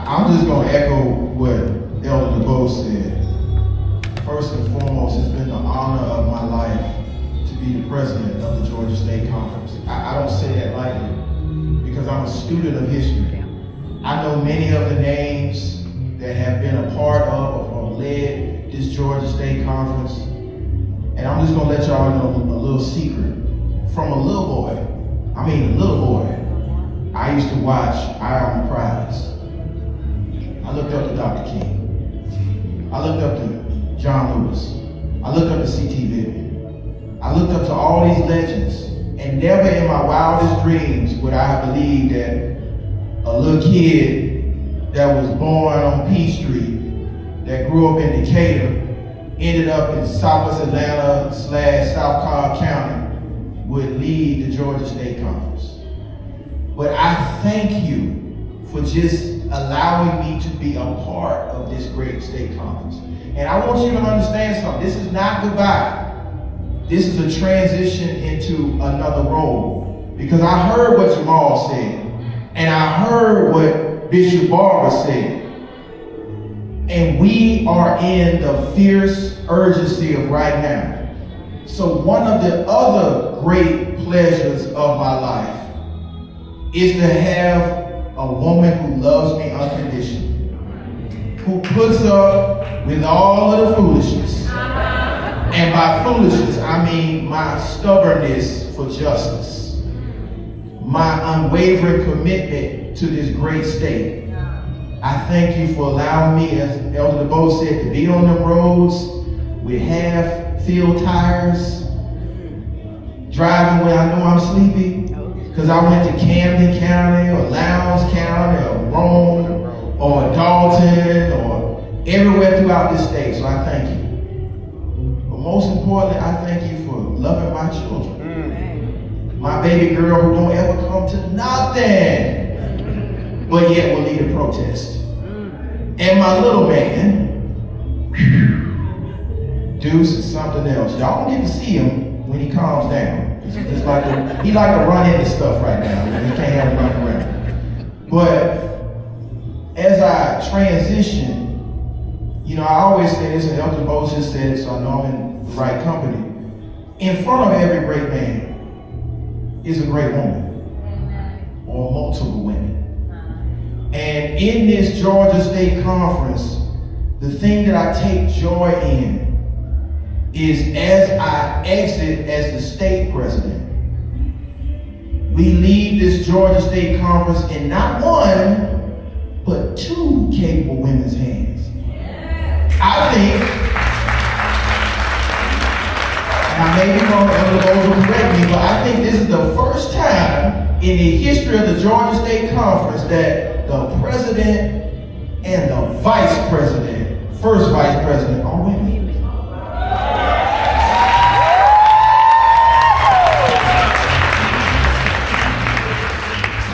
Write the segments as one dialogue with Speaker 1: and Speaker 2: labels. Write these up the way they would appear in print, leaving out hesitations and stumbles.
Speaker 1: I'm just going to echo what Elder DeBose said. First and foremost, it's been the honor of my life to be the president of the Georgia State Conference. I don't say that lightly because I'm a student of history. I know many of the names that have been a part of or led this Georgia State Conference. And I'm just going to let y'all know a little secret. From a little boy, I used to watch Eye on the Prize. I looked up to Dr. King. I looked up to John Lewis. I looked up to C.T. Vivian. I looked up to all these legends. And never in my wildest dreams would I have believed that a little kid that was born on Peachtree, that grew up in Decatur, ended up in Southwest Atlanta / South Cobb County, would lead the Georgia State Conference. But I thank you for just allowing me to be a part of this great state conference. And I want you to understand something. This is not goodbye. This is a transition into another role. Because I heard what Jamal said, and I heard what Bishop Barber said. And we are in the fierce urgency of right now. So one of the other great pleasures of my life is to have a woman who loves me unconditionally, who puts up with all of the foolishness. And by foolishness, I mean my stubbornness for justice, my unwavering commitment to this great state. I thank you for allowing me, as Elder DeBose said, to be on them roads with half-filled tires, driving when I know I'm sleepy, because I went to Camden County or Lowndes County or Rome or Dalton or everywhere throughout this state, so I thank you. But most importantly, I thank you for loving my children. My baby girl who don't ever come to nothing, but yet will lead a protest. And my little man, Deuce is something else. Y'all don't get to see him when he calms down. It's like he like to run into stuff right now. He can't have him run around. But as I transition, you know, I always say this, and Elder Bose just said it, so I know I'm in the right company. In front of every great man is a great woman, or multiple women. And in this Georgia State Conference, the thing that I take joy in is as I exit as the state president, we leave this Georgia State Conference in not one, but two capable women's hands. I think, and I may be wrong, Elder Bose will correct me, but I think this is the first time in the history of the Georgia State Conference that the president and the vice president, first vice president, are women.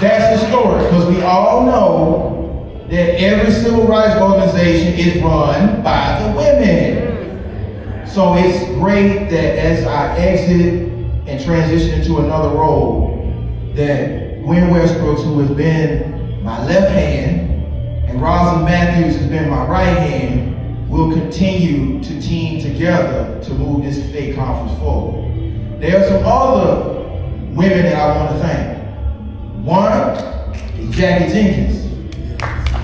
Speaker 1: That's historic, because we all know that every civil rights organization is run by the women. So it's great that as I exit and transition into another role, that Gwen Westbrooks, who has been my left hand, and Rosalind Matthews has been my right hand, will continue to team together to move this state conference forward. There are some other women that I want to thank. One is Jackie Jenkins.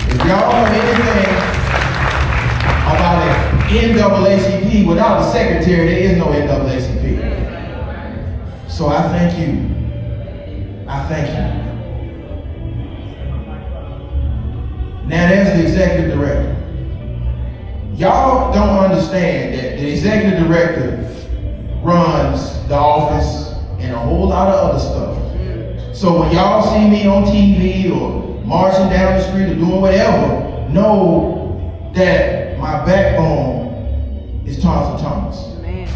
Speaker 1: If y'all know anything about an NAACP, without a secretary, there is no NAACP. So I thank you. I thank you. Now there's the executive director. Y'all don't understand that the executive director runs the office and a whole lot of other stuff. So when y'all see me on TV or marching down the street or doing whatever, know that my backbone is Thompson Thomas. Man.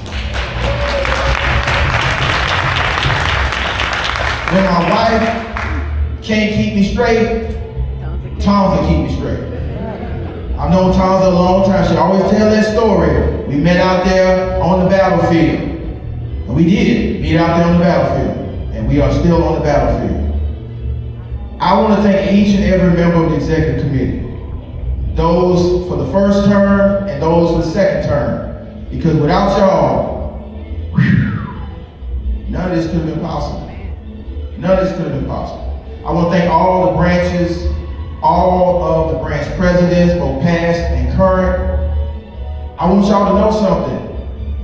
Speaker 1: When my wife can't keep me straight, Tom's will keep me straight. I've known Tom's a long time. She always tell that story. We met out there on the battlefield. And we did meet out there on the battlefield. And we are still on the battlefield. I want to thank each and every member of the executive committee. those for the first term and those for the second term. Because without y'all, none of this could have been possible. None of this could have been possible. I want to thank all the branches, all of the branch presidents, both past and current. I want y'all to know something.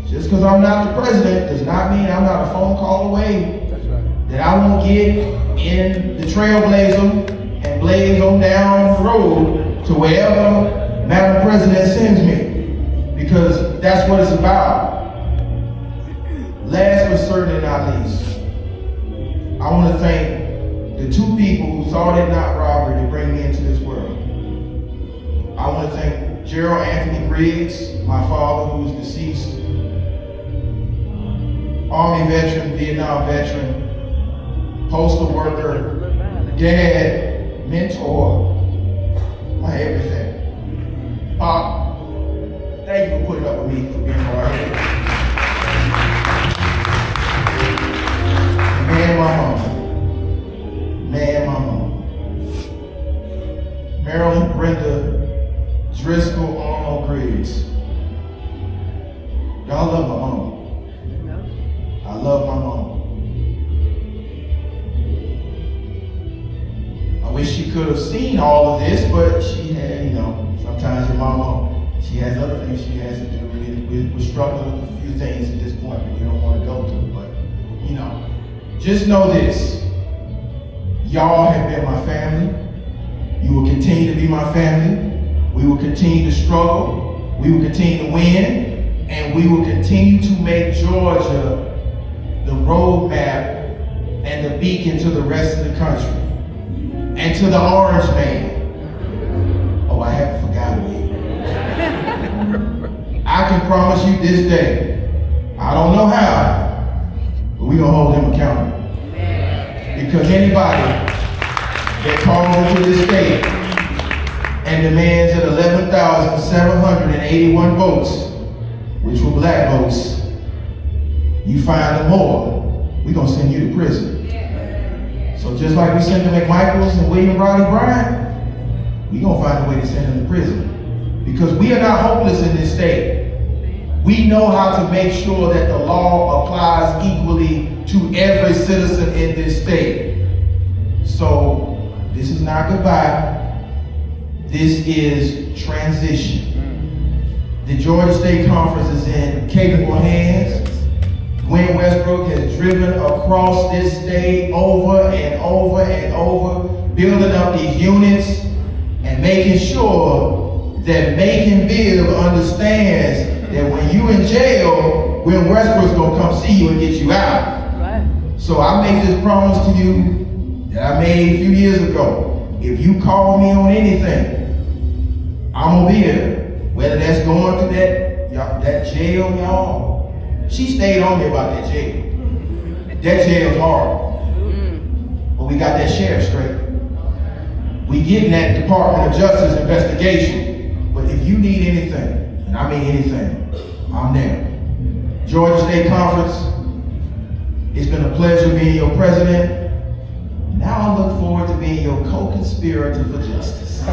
Speaker 1: Just because I'm not the president does not mean I'm not a phone call away. That's right. That I won't get in the trailblazer and blaze on down the road to wherever Madam President sends me. Because that's what it's about. Last but certainly not least, I want to thank the two people who thought it not robbery to bring me into this world. I want to thank Gerald Anthony Griggs, my father who is deceased, Army veteran, Vietnam veteran, postal worker, dad, mentor, my everything. Pop, thank you for putting up with me, for being hard-headed. Man, my mama. Man, my mama. Marilyn Brenda Driscoll Arnold Griggs. Y'all love my mama. I love my mama. I wish she could have seen all of this, but she had, sometimes your mama, she has other things she has to do. We're struggling with a few things at this point that we don't want to go through, but, just know this. Y'all have been my family. You will continue to be my family. We will continue to struggle. We will continue to win. And we will continue to make Georgia the roadmap and the beacon to the rest of the country. And to the orange man. Oh, I haven't forgotten you. I can promise you this day, I don't know how, but we're going to hold him accountable. Because anybody that calls into this state and demands that 11,781 votes, which were black votes, you find them more, we're going to send you to prison. So just like we sent the McMichaels and William Roddy Bryant, we're going to find a way to send them to prison. Because we are not hopeless in this state. We know how to make sure that the law applies equally to every citizen in this state. So this is not goodbye. This is transition. The Georgia State Conference is in capable hands. Gwen Westbrook has driven across this state over and over and over, building up these units and making sure that Macon Bibb understands that when you in jail, Gwen Westbrook's gonna come see you and get you out. So I make this promise to you that I made a few years ago. If you call me on anything, I'm gonna be there. Whether that's going through that jail, y'all. She stayed on me about that jail. That jail's horrible. But we got that sheriff straight. We getting that Department of Justice investigation. But if you need anything, and I mean anything, I'm there. Georgia State Conference, it's been a pleasure being your president. Now I look forward to being your co-conspirator for justice. I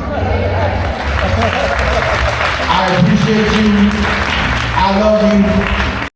Speaker 1: appreciate you. I love you.